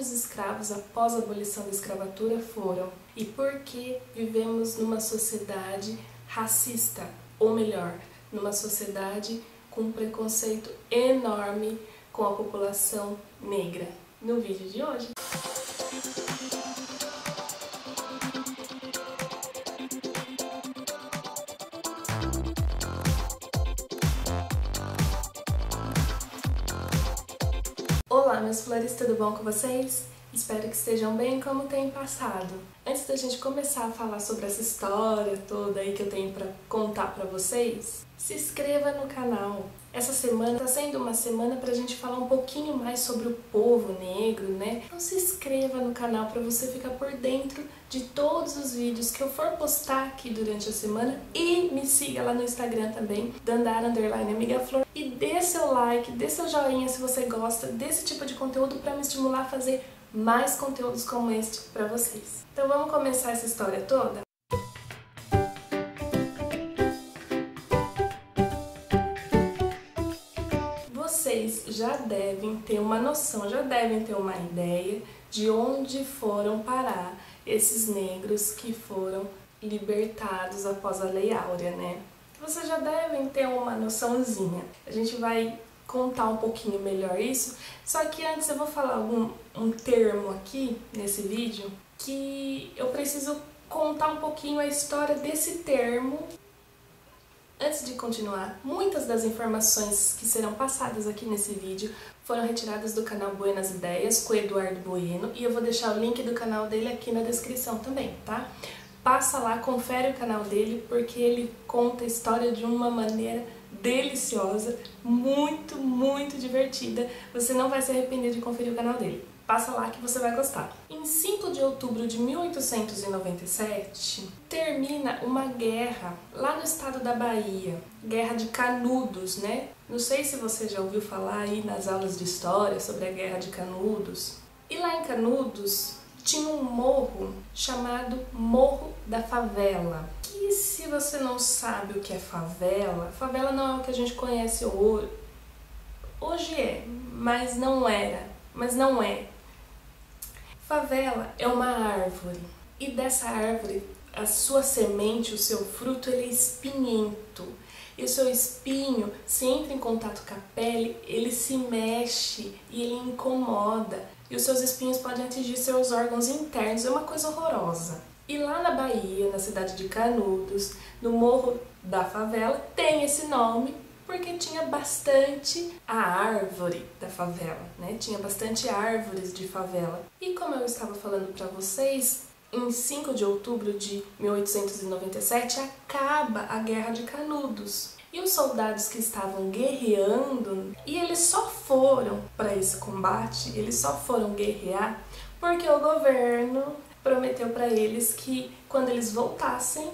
os escravos após a abolição da escravatura foram e por que vivemos numa sociedade racista, ou melhor, numa sociedade com um preconceito enorme com a população negra. No vídeo de hoje. Olá, meus flores, tudo bom com vocês? Espero que estejam bem como tem passado. Antes da gente começar a falar sobre essa história toda aí que eu tenho para contar para vocês, se inscreva no canal. Essa semana está sendo uma semana para a gente falar um pouquinho mais sobre o povo negro, né? Então se inscreva no canal para você ficar por dentro de todos os vídeos que eu for postar aqui durante a semana e me siga lá no Instagram também, Dandara_AmigaFlor, e dê seu like, dê seu joinha se você gosta desse tipo de conteúdo para me estimular a fazer mais conteúdos como este para vocês. Então vamos começar essa história toda? Vocês já devem ter uma noção, já devem ter uma ideia de onde foram parar esses negros que foram libertados após a Lei Áurea, né? Vocês já devem ter uma noçãozinha. A gente vai contar um pouquinho melhor isso, só que antes eu vou falar um termo aqui nesse vídeo que eu preciso contar um pouquinho a história desse termo. Antes de continuar, muitas das informações que serão passadas aqui nesse vídeo foram retiradas do canal Buenas Ideias, com o Eduardo Bueno, e eu vou deixar o link do canal dele aqui na descrição também, tá? Passa lá, confere o canal dele, porque ele conta a história de uma maneira deliciosa, muito, muito divertida. Você não vai se arrepender de conferir o canal dele. Passa lá que você vai gostar. Em 5 de outubro de 1897, termina uma guerra lá no estado da Bahia, Guerra de Canudos, né? Não sei se você já ouviu falar aí nas aulas de história sobre a Guerra de Canudos. E lá em Canudos tinha um morro chamado Morro da Favela. Que se você não sabe o que é favela, favela não é o que a gente conhece hoje. Hoje é, mas não era, mas não é. Favela é uma árvore, e dessa árvore, a sua semente, o seu fruto, ele é espinhento. E o seu espinho, se entra em contato com a pele, ele se mexe e ele incomoda. E os seus espinhos podem atingir seus órgãos internos, é uma coisa horrorosa. E lá na Bahia, na cidade de Canudos, no Morro da Favela, tem esse nome porque tinha bastante a árvore da favela, né? Tinha bastante árvores de favela. E como eu estava falando para vocês, em 5 de outubro de 1897 acaba a Guerra de Canudos. E os soldados que estavam guerreando, e eles só foram para esse combate, eles só foram guerrear porque o governo prometeu para eles que quando eles voltassem,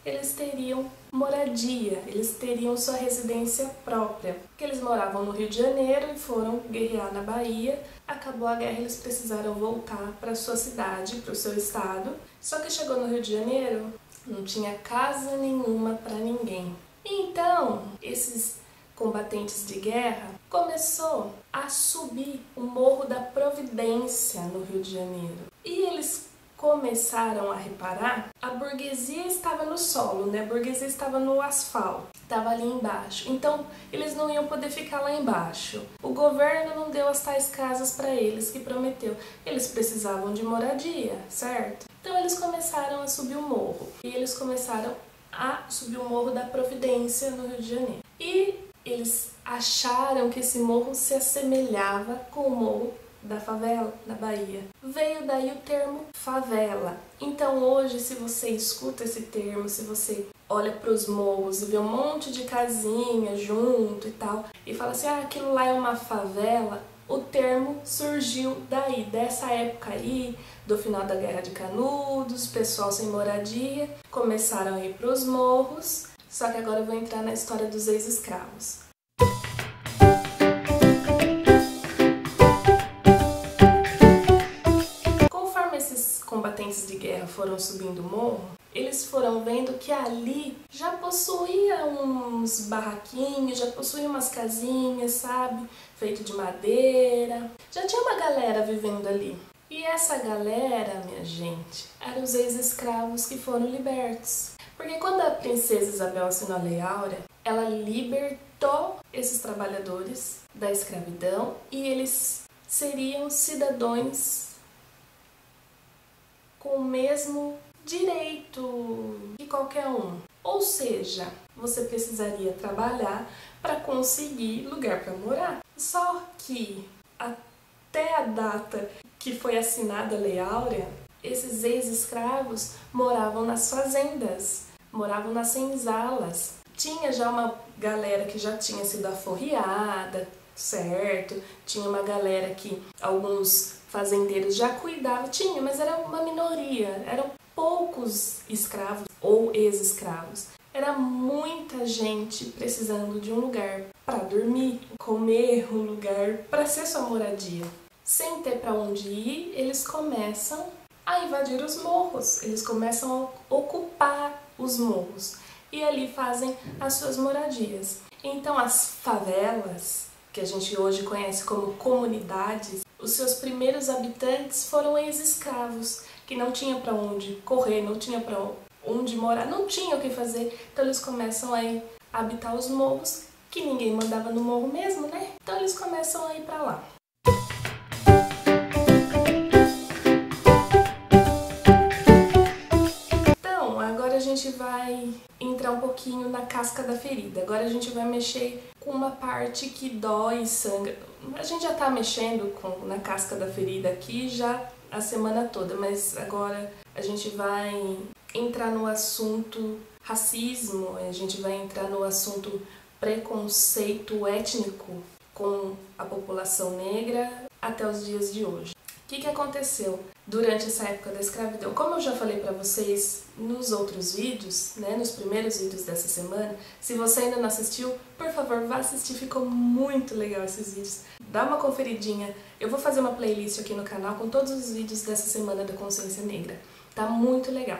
eles teriam moradia, eles teriam sua residência própria. Porque eles moravam no Rio de Janeiro e foram guerrear na Bahia. Acabou a guerra, eles precisaram voltar para sua cidade, para o seu estado. Só que chegou no Rio de Janeiro, não tinha casa nenhuma para ninguém. Então, esses combatentes de guerra começou a subir o Morro da Providência no Rio de Janeiro. E eles começaram a reparar, a burguesia estava no solo, né? A burguesia estava no asfalto, estava ali embaixo. Então, eles não iam poder ficar lá embaixo. O governo não deu as tais casas para eles que prometeu. Eles precisavam de moradia, certo? Então, eles começaram a subir o morro. E eles começaram a subir o Morro da Providência no Rio de Janeiro. E eles acharam que esse morro se assemelhava com o Morro da Favela, na Bahia. Veio daí o termo favela. Então hoje, se você escuta esse termo, se você olha para os morros e vê um monte de casinha junto e tal, e fala assim, ah, aquilo lá é uma favela, o termo surgiu daí, dessa época aí, do final da Guerra de Canudos, pessoal sem moradia, começaram a ir para os morros, só que agora eu vou entrar na história dos ex-escravos. Combatentes de guerra foram subindo o morro, eles foram vendo que ali já possuía uns barraquinhos, já possuía umas casinhas, sabe? Feito de madeira. Já tinha uma galera vivendo ali. E essa galera, minha gente, eram os ex-escravos que foram libertos. Porque quando a princesa Isabel assinou a Lei Áurea, ela libertou esses trabalhadores da escravidão e eles seriam cidadãos com o mesmo direito que qualquer um. Ou seja, você precisaria trabalhar para conseguir lugar para morar. Só que até a data que foi assinada a Lei Áurea, esses ex-escravos moravam nas fazendas, moravam nas senzalas. Tinha já uma galera que já tinha sido aforreada, certo? Tinha uma galera que alguns fazendeiros já cuidavam, tinha, mas era uma minoria, eram poucos escravos ou ex-escravos. Era muita gente precisando de um lugar para dormir, comer, um lugar para ser sua moradia. Sem ter para onde ir, eles começam a invadir os morros, eles começam a ocupar os morros e ali fazem as suas moradias. Então as favelas, que a gente hoje conhece como comunidades, os seus primeiros habitantes foram ex-escravos, que não tinham para onde correr, não tinham para onde morar, não tinham o que fazer, então eles começam a habitar os morros, que ninguém mandava no morro mesmo, né? Então eles começam a ir para lá. Então, agora a gente vai entrar um pouquinho na casca da ferida. Agora a gente vai mexer com uma parte que dói e sangra. A gente já tá mexendo na casca da ferida aqui já a semana toda, mas agora a gente vai entrar no assunto racismo, a gente vai entrar no assunto preconceito étnico com a população negra até os dias de hoje. O que aconteceu durante essa época da escravidão? Como eu já falei para vocês nos outros vídeos, né, nos primeiros vídeos dessa semana, se você ainda não assistiu, por favor, vá assistir, ficou muito legal esses vídeos. Dá uma conferidinha, eu vou fazer uma playlist aqui no canal com todos os vídeos dessa semana da consciência negra. Tá muito legal.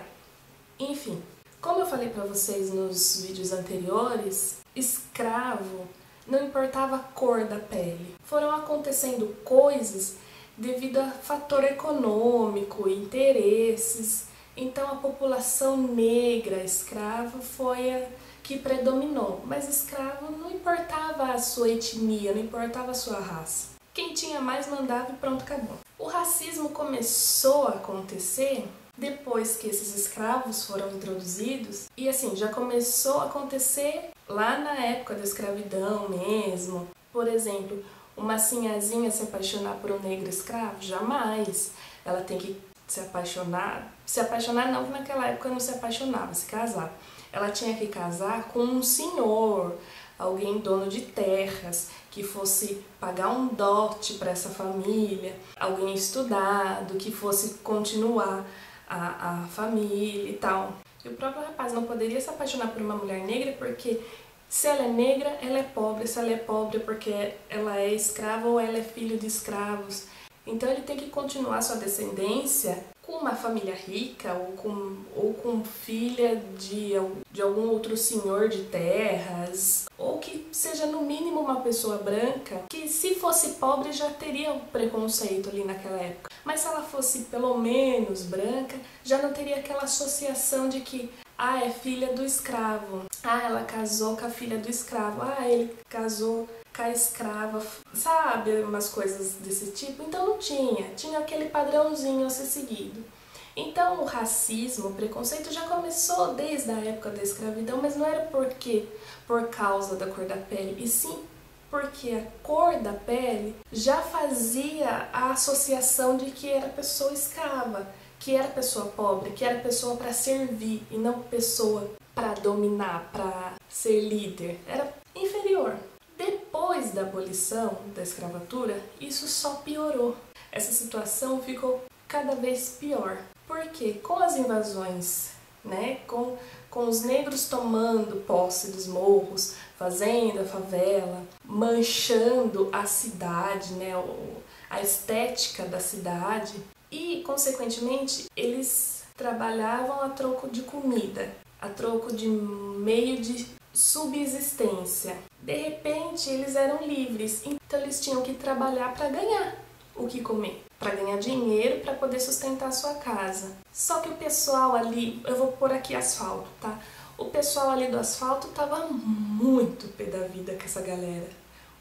Enfim, como eu falei para vocês nos vídeos anteriores, escravo não importava a cor da pele. Foram acontecendo coisas devido a fator econômico, interesses. Então a população negra escrava foi a que predominou, mas escravo não importava a sua etnia, não importava a sua raça. Quem tinha mais mandava e pronto, acabou. O racismo começou a acontecer depois que esses escravos foram introduzidos e assim, já começou a acontecer lá na época da escravidão mesmo. Por exemplo, uma sinhazinha se apaixonar por um negro escravo? Jamais. Ela tem que se apaixonar não, que naquela época não se apaixonava, se casar. Ela tinha que casar com um senhor, alguém dono de terras, que fosse pagar um dote para essa família, alguém estudado, que fosse continuar a família e tal. E o próprio rapaz não poderia se apaixonar por uma mulher negra porque se ela é negra, ela é pobre. Se ela é pobre porque ela é escrava ou ela é filho de escravos. Então ele tem que continuar sua descendência com uma família rica ou com filha de algum outro senhor de terras, ou que seja no mínimo uma pessoa branca, que se fosse pobre já teria um preconceito ali naquela época. Mas se ela fosse pelo menos branca, já não teria aquela associação de que é filha do escravo, ela casou com a filha do escravo, ele casou com a escrava, sabe, umas coisas desse tipo. Então não tinha aquele padrãozinho a ser seguido. Então o racismo, o preconceito já começou desde a época da escravidão, mas não era por causa da cor da pele, e sim porque a cor da pele já fazia a associação de que era pessoa escrava, que era pessoa pobre, que era pessoa para servir e não pessoa para dominar, para ser líder. Era inferior. Depois da abolição da escravatura, isso só piorou. Essa situação ficou cada vez pior. Porque com as invasões, né, com os negros tomando posse dos morros, fazenda, favela, manchando a cidade, né, a estética da cidade, e, consequentemente, eles trabalhavam a troco de comida, a troco de meio de subsistência. De repente, eles eram livres, então eles tinham que trabalhar para ganhar. o que comer, para ganhar dinheiro para poder sustentar a sua casa. Só que o pessoal ali, eu vou pôr aqui asfalto, tá? O pessoal ali do asfalto tava muito pé da vida com essa galera.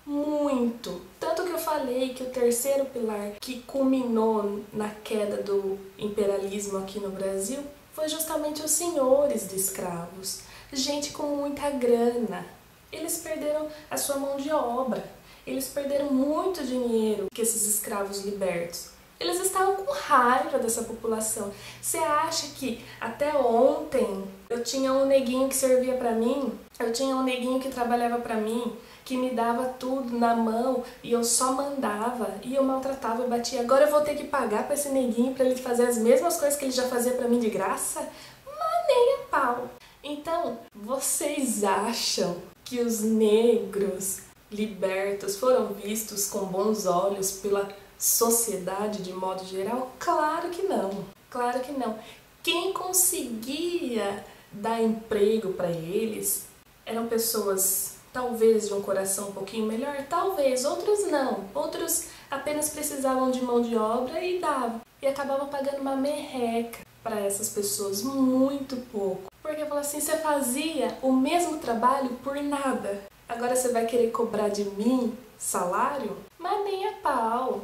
Muito. Tanto que eu falei que o terceiro pilar que culminou na queda do imperialismo aqui no Brasil foi justamente os senhores de escravos. Gente com muita grana. Eles perderam a sua mão de obra. Eles perderam muito dinheiro que esses escravos libertos. Eles estavam com raiva dessa população. Você acha que até ontem eu tinha um neguinho que servia pra mim? Eu tinha um neguinho que trabalhava pra mim, que me dava tudo na mão e eu só mandava e eu maltratava, eu batia. Agora eu vou ter que pagar pra esse neguinho pra ele fazer as mesmas coisas que ele já fazia pra mim de graça? Mas nem a pau. Então, vocês acham que os negros libertos foram vistos com bons olhos pela sociedade de modo geral? Claro que não, claro que não. Quem conseguia dar emprego para eles eram pessoas talvez de um coração um pouquinho melhor, talvez, outros não, outros apenas precisavam de mão de obra e davam, e acabavam pagando uma merreca para essas pessoas, muito pouco, porque falou assim, você fazia o mesmo trabalho por nada, agora você vai querer cobrar de mim salário? Mas nem a pau.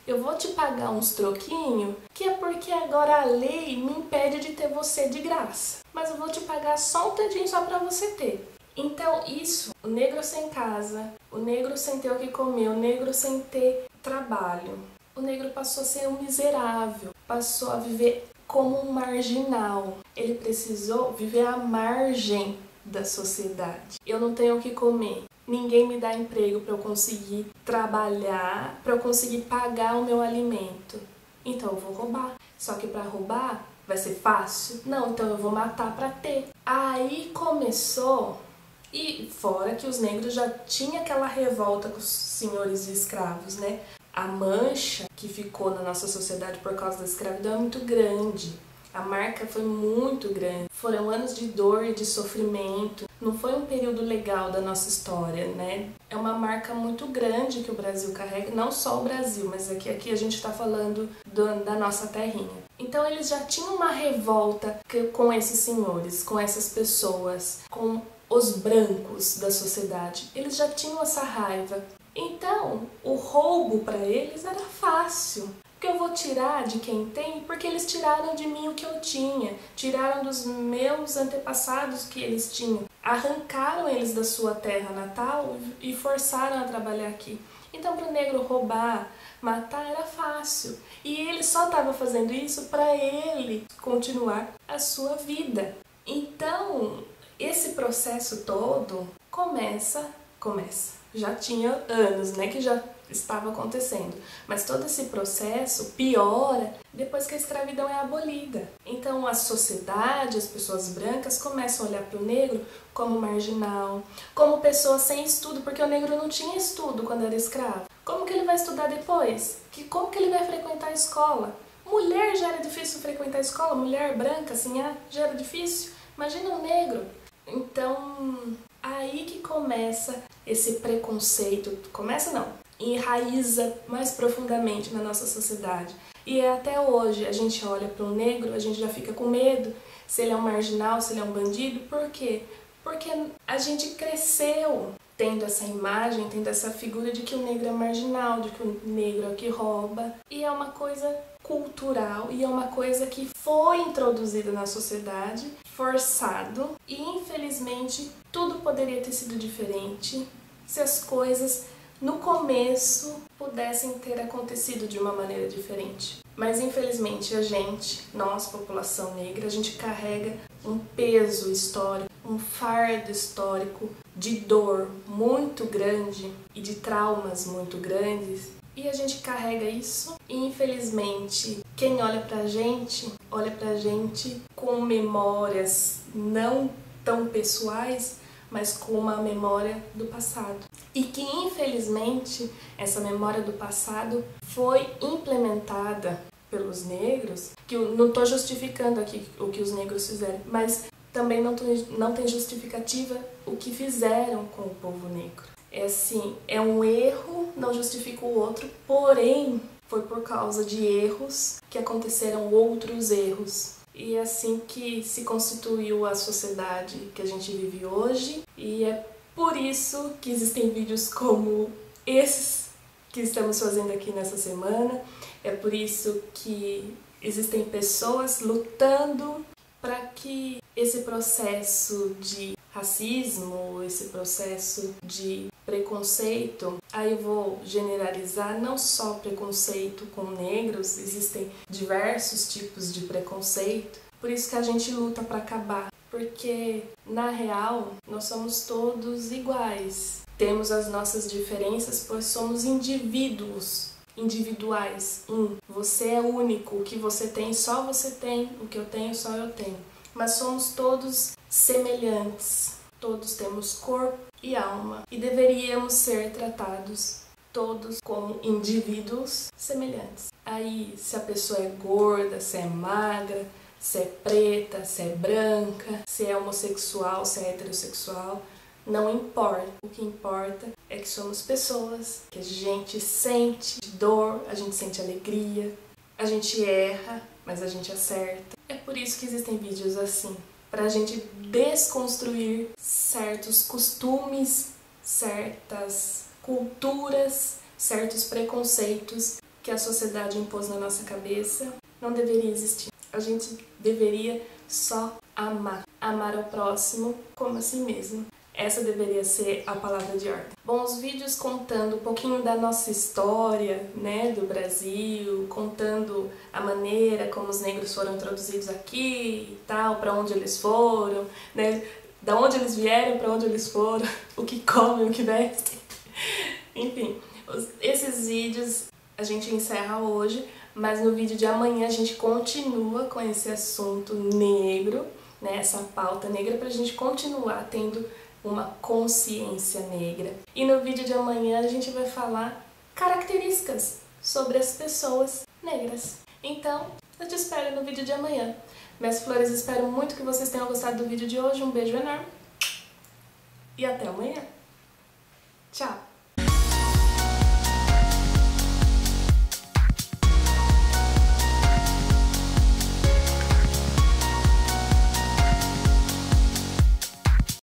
Eu vou te pagar uns troquinhos, que é porque agora a lei me impede de ter você de graça. Mas eu vou te pagar só um tantinho só pra você ter. Então isso, o negro sem casa, o negro sem ter o que comer, o negro sem ter trabalho. O negro passou a ser um miserável, passou a viver como um marginal. Ele precisou viver à margem da sociedade. Eu não tenho o que comer. Ninguém me dá emprego para eu conseguir trabalhar, para eu conseguir pagar o meu alimento. Então eu vou roubar. Só que para roubar vai ser fácil? Não, então eu vou matar para ter. Aí começou, e fora que os negros já tinham aquela revolta com os senhores de escravos, né? A mancha que ficou na nossa sociedade por causa da escravidão é muito grande. A marca foi muito grande. Foram anos de dor e de sofrimento. Não foi um período legal da nossa história, né? É uma marca muito grande que o Brasil carrega. Não só o Brasil, mas aqui a gente está falando da nossa terrinha. Então eles já tinham uma revolta com esses senhores, com essas pessoas, com os brancos da sociedade. Eles já tinham essa raiva. Então, o roubo para eles era fácil. Porque eu vou tirar de quem tem, porque eles tiraram de mim o que eu tinha, tiraram dos meus antepassados que eles tinham, arrancaram eles da sua terra natal e forçaram a trabalhar aqui. Então para o negro roubar, matar era fácil, e ele só estava fazendo isso para ele continuar a sua vida. Então esse processo todo começa, já tinha anos, né, que já estava acontecendo, mas todo esse processo piora depois que a escravidão é abolida. Então a sociedade, as pessoas brancas começam a olhar para o negro como marginal, como pessoa sem estudo, porque o negro não tinha estudo quando era escravo. Como que ele vai estudar depois? Como que ele vai frequentar a escola? Mulher já era difícil frequentar a escola, mulher branca assim, já era difícil. Imagina um negro. Então aí que começa esse preconceito, começa não, enraiza mais profundamente na nossa sociedade. E até hoje a gente olha para um negro, a gente já fica com medo se ele é um marginal, se ele é um bandido. Por quê? Porque a gente cresceu tendo essa imagem, tendo essa figura de que o negro é marginal, de que o negro é o que rouba. E é uma coisa cultural e é uma coisa que foi introduzida na sociedade, forçado, e infelizmente tudo poderia ter sido diferente se as coisas no começo pudessem ter acontecido de uma maneira diferente. Mas infelizmente nós, população negra, a gente carrega um peso histórico, um fardo histórico de dor muito grande e de traumas muito grandes. E a gente carrega isso e infelizmente quem olha pra gente com memórias não tão pessoais, mas com uma memória do passado. E que infelizmente essa memória do passado foi implementada pelos negros, que eu não estou justificando aqui o que os negros fizeram, mas também não tem justificativa o que fizeram com o povo negro. É assim, é um erro não justifica o outro, porém foi por causa de erros que aconteceram outros erros. E é assim que se constituiu a sociedade que a gente vive hoje, e é por isso que existem vídeos como esses que estamos fazendo aqui nessa semana, é por isso que existem pessoas lutando para que esse processo de racismo, esse processo de preconceito, aí eu vou generalizar, não só preconceito com negros, existem diversos tipos de preconceito, por isso que a gente luta para acabar, porque na real nós somos todos iguais, temos as nossas diferenças, pois somos indivíduos, individuais, você é único, o que você tem só você tem, o que eu tenho só eu tenho, mas somos todos semelhantes, todos temos corpo e alma e deveríamos ser tratados todos como indivíduos semelhantes. Aí, se a pessoa é gorda, se é magra, se é preta, se é branca, se é homossexual, se é heterossexual, não importa. O que importa é que somos pessoas, que a gente sente dor, a gente sente alegria, a gente erra, mas a gente acerta. É por isso que existem vídeos assim, para a gente desconstruir certos costumes, certas culturas, certos preconceitos que a sociedade impôs na nossa cabeça. Não deveria existir. A gente deveria só amar. Amar ao próximo como a si mesmo. Essa deveria ser a palavra de ordem. Bom, os vídeos contando um pouquinho da nossa história, né, do Brasil, contando a maneira como os negros foram introduzidos aqui e tal, para onde eles foram, né, da onde eles vieram, para onde eles foram, o que comem, o que vestem. Enfim, esses vídeos a gente encerra hoje, mas no vídeo de amanhã a gente continua com esse assunto negro, né, essa pauta negra, para a gente continuar tendo uma consciência negra. E no vídeo de amanhã a gente vai falar características sobre as pessoas negras. Então, eu te espero no vídeo de amanhã. Minhas flores, espero muito que vocês tenham gostado do vídeo de hoje. Um beijo enorme e até amanhã. Tchau!